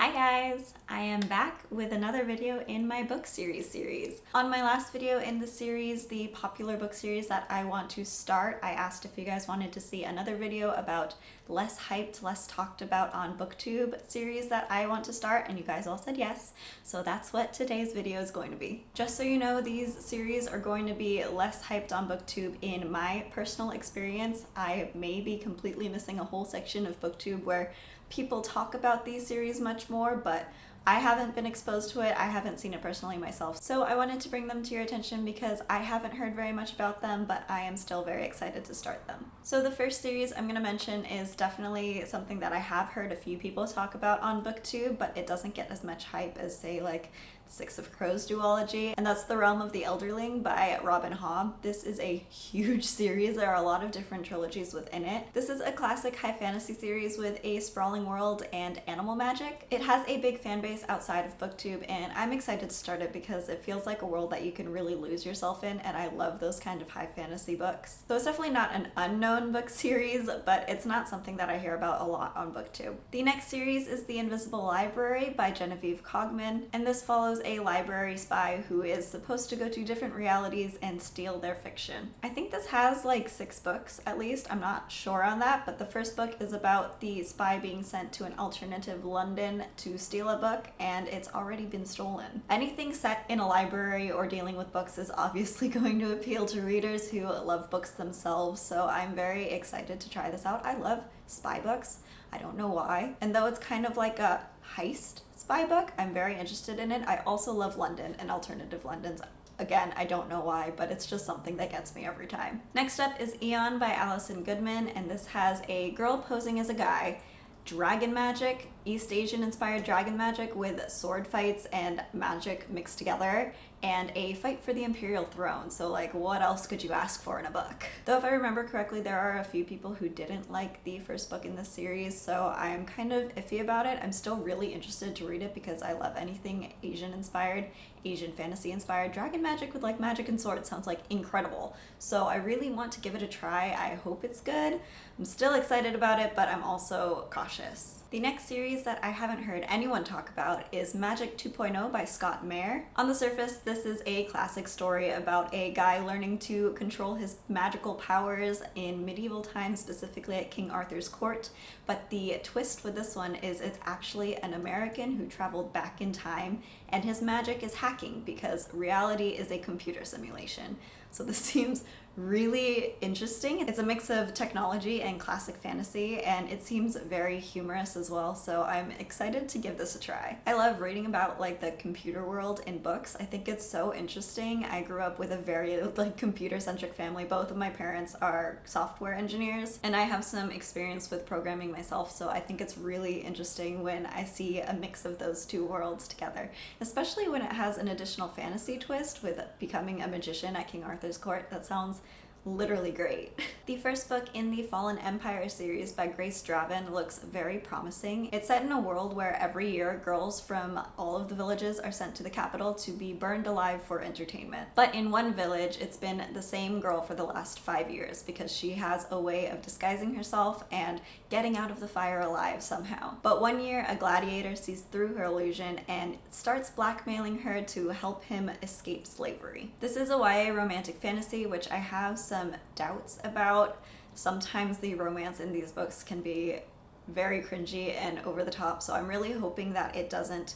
Hi guys! I am back with another video in my book series. On my last video in the series, the popular book series that I want to start, I asked if you guys wanted to see another video about less hyped, less talked about on BookTube series that I want to start, and you guys all said yes. So that's what today's video is going to be. Just so you know, these series are going to be less hyped on BookTube in my personal experience. I may be completely missing a whole section of BookTube where people talk about these series much more, but I haven't been exposed to it. I haven't seen it personally myself. So I wanted to bring them to your attention because I haven't heard very much about them, but I am still very excited to start them. So the first series I'm going to mention is definitely something that I have heard a few people talk about on BookTube, but it doesn't get as much hype as, say, like Six of Crows duology, and that's The Realm of the Elderling by Robin Hobb. This is a huge series. There are a lot of different trilogies within it. This is a classic high fantasy series with a sprawling world and animal magic. It has a big fan base outside of BookTube, and I'm excited to start it because it feels like a world that you can really lose yourself in, and I love those kind of high fantasy books. So it's definitely not an unknown book series, but it's not something that I hear about a lot on BookTube. The next series is The Invisible Library by Genevieve Cogman, and this follows a library spy who is supposed to go to different realities and steal their fiction. I think this has like 6 books at least. I'm not sure on that, but the first book is about the spy being sent to an alternative London to steal a book, and it's already been stolen. Anything set in a library or dealing with books is obviously going to appeal to readers who love books themselves, so I'm very excited to try this out. I love spy books. I don't know why. And though it's kind of like a heist spy book, I'm very interested in it. I also love London and alternative Londons. Again, I don't know why, but it's just something that gets me every time. Next up is Eon by Alison Goodman, and this has a girl posing as a guy, dragon magic, East Asian inspired dragon magic with sword fights and magic mixed together, and a fight for the imperial throne. So like, what else could you ask for in a book? Though if I remember correctly, there are a few people who didn't like the first book in this series, so I'm kind of iffy about it. I'm still really interested to read it because I love anything Asian inspired, Asian fantasy inspired. Dragon magic with like magic and swords sounds like incredible. So I really want to give it a try. I hope it's good. I'm still excited about it, but I'm also cautious. The next series that I haven't heard anyone talk about is Magic 2.0 by Scott Meyer. On the surface, this is a classic story about a guy learning to control his magical powers in medieval times, specifically at King Arthur's court. But the twist with this one is it's actually an American who traveled back in time, and his magic is hacking because reality is a computer simulation. So this seems really interesting. It's a mix of technology and classic fantasy, and it seems very humorous as well, so I'm excited to give this a try. I love reading about like the computer world in books. I think it's so interesting. I grew up with a very like computer-centric family. Both of my parents are software engineers, and I have some experience with programming myself, so I think it's really interesting when I see a mix of those two worlds together, especially when it has an additional fantasy twist with becoming a magician at King Arthur's court. That sounds literally great. The first book in the Fallen Empire series by Grace Draven looks very promising. It's set in a world where every year girls from all of the villages are sent to the capital to be burned alive for entertainment. But in one village, it's been the same girl for the last 5 years because she has a way of disguising herself and getting out of the fire alive somehow. But one year, a gladiator sees through her illusion and starts blackmailing her to help him escape slavery. This is a YA romantic fantasy, which I have some doubts about. Sometimes the romance in these books can be very cringy and over the top, so I'm really hoping that it doesn't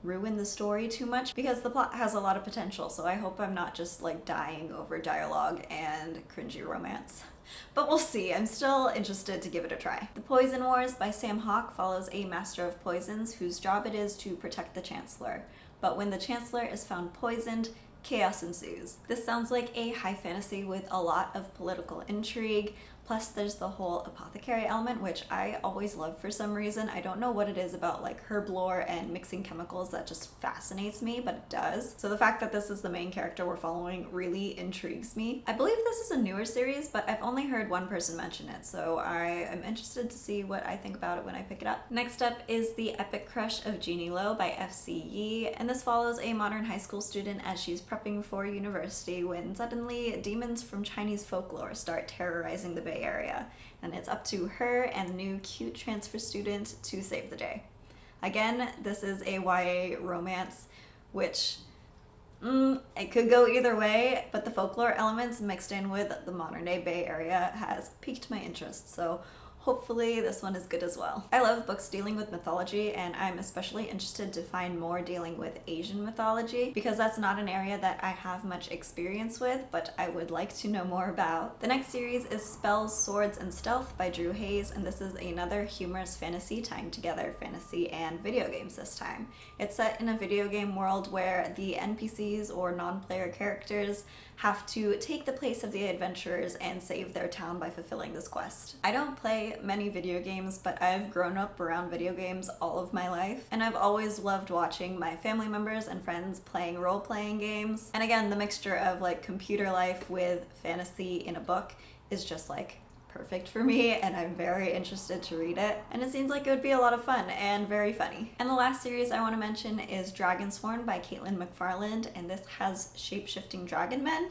ruin the story too much because the plot has a lot of potential, so I hope I'm not just like dying over dialogue and cringy romance. But we'll see. I'm still interested to give it a try. The Poison Wars by Sam Hawke follows a master of poisons whose job it is to protect the Chancellor. But when the Chancellor is found poisoned, chaos ensues. This sounds like a high fantasy with a lot of political intrigue, plus there's the whole apothecary element, which I always love for some reason. I don't know what it is about like herb lore and mixing chemicals that just fascinates me, but it does. So the fact that this is the main character we're following really intrigues me. I believe this is a newer series, but I've only heard one person mention it, so I am interested to see what I think about it when I pick it up. Next up is The Epic Crush of Genie by F.C. Yee, and this follows a modern high school student as she's prepping for university when suddenly demons from Chinese folklore start terrorizing the Bay Area, and it's up to her and the new cute transfer student to save the day. Again, this is a YA romance, which it could go either way, but the folklore elements mixed in with the modern day Bay Area has piqued my interest, so hopefully this one is good as well. I love books dealing with mythology, and I'm especially interested to find more dealing with Asian mythology because that's not an area that I have much experience with, but I would like to know more about. The next series is Spells, Swords, and Stealth by Drew Hayes, and this is another humorous fantasy tying together fantasy and video games this time. It's set in a video game world where the NPCs or non-player characters have to take the place of the adventurers and save their town by fulfilling this quest. I don't play many video games, but I've grown up around video games all of my life, and I've always loved watching my family members and friends playing role-playing games. And again, the mixture of like computer life with fantasy in a book is just like perfect for me, and I'm very interested to read it, and it seems like it would be a lot of fun and very funny. And the last series I want to mention is Dragonsworn by Caitlyn McFarland, and this has shape-shifting dragon men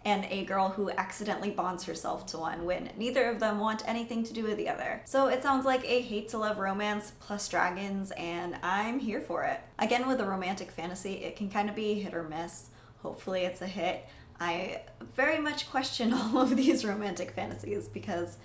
and a girl who accidentally bonds herself to one when neither of them want anything to do with the other. So it sounds like a hate to love romance plus dragons, and I'm here for it. Again, with a romantic fantasy, it can kind of be hit or miss. Hopefully it's a hit. I very much question all of these romantic fantasies because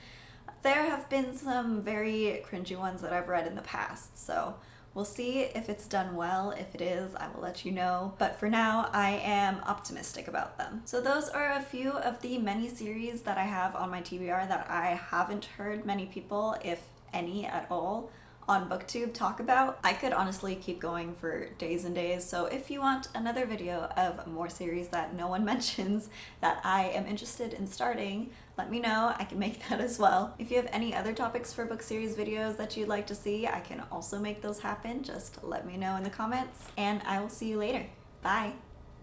there have been some very cringy ones that I've read in the past, so we'll see if it's done well. If it is, I will let you know, but for now I am optimistic about them. So those are a few of the many series that I have on my TBR that I haven't heard many people, if any at all, on BookTube talk about. I could honestly keep going for days and days, so if you want another video of more series that no one mentions that I am interested in starting, let me know. I can make that as well. If you have any other topics for book series videos that you'd like to see, I can also make those happen. Just let me know in the comments, and I will see you later. Bye!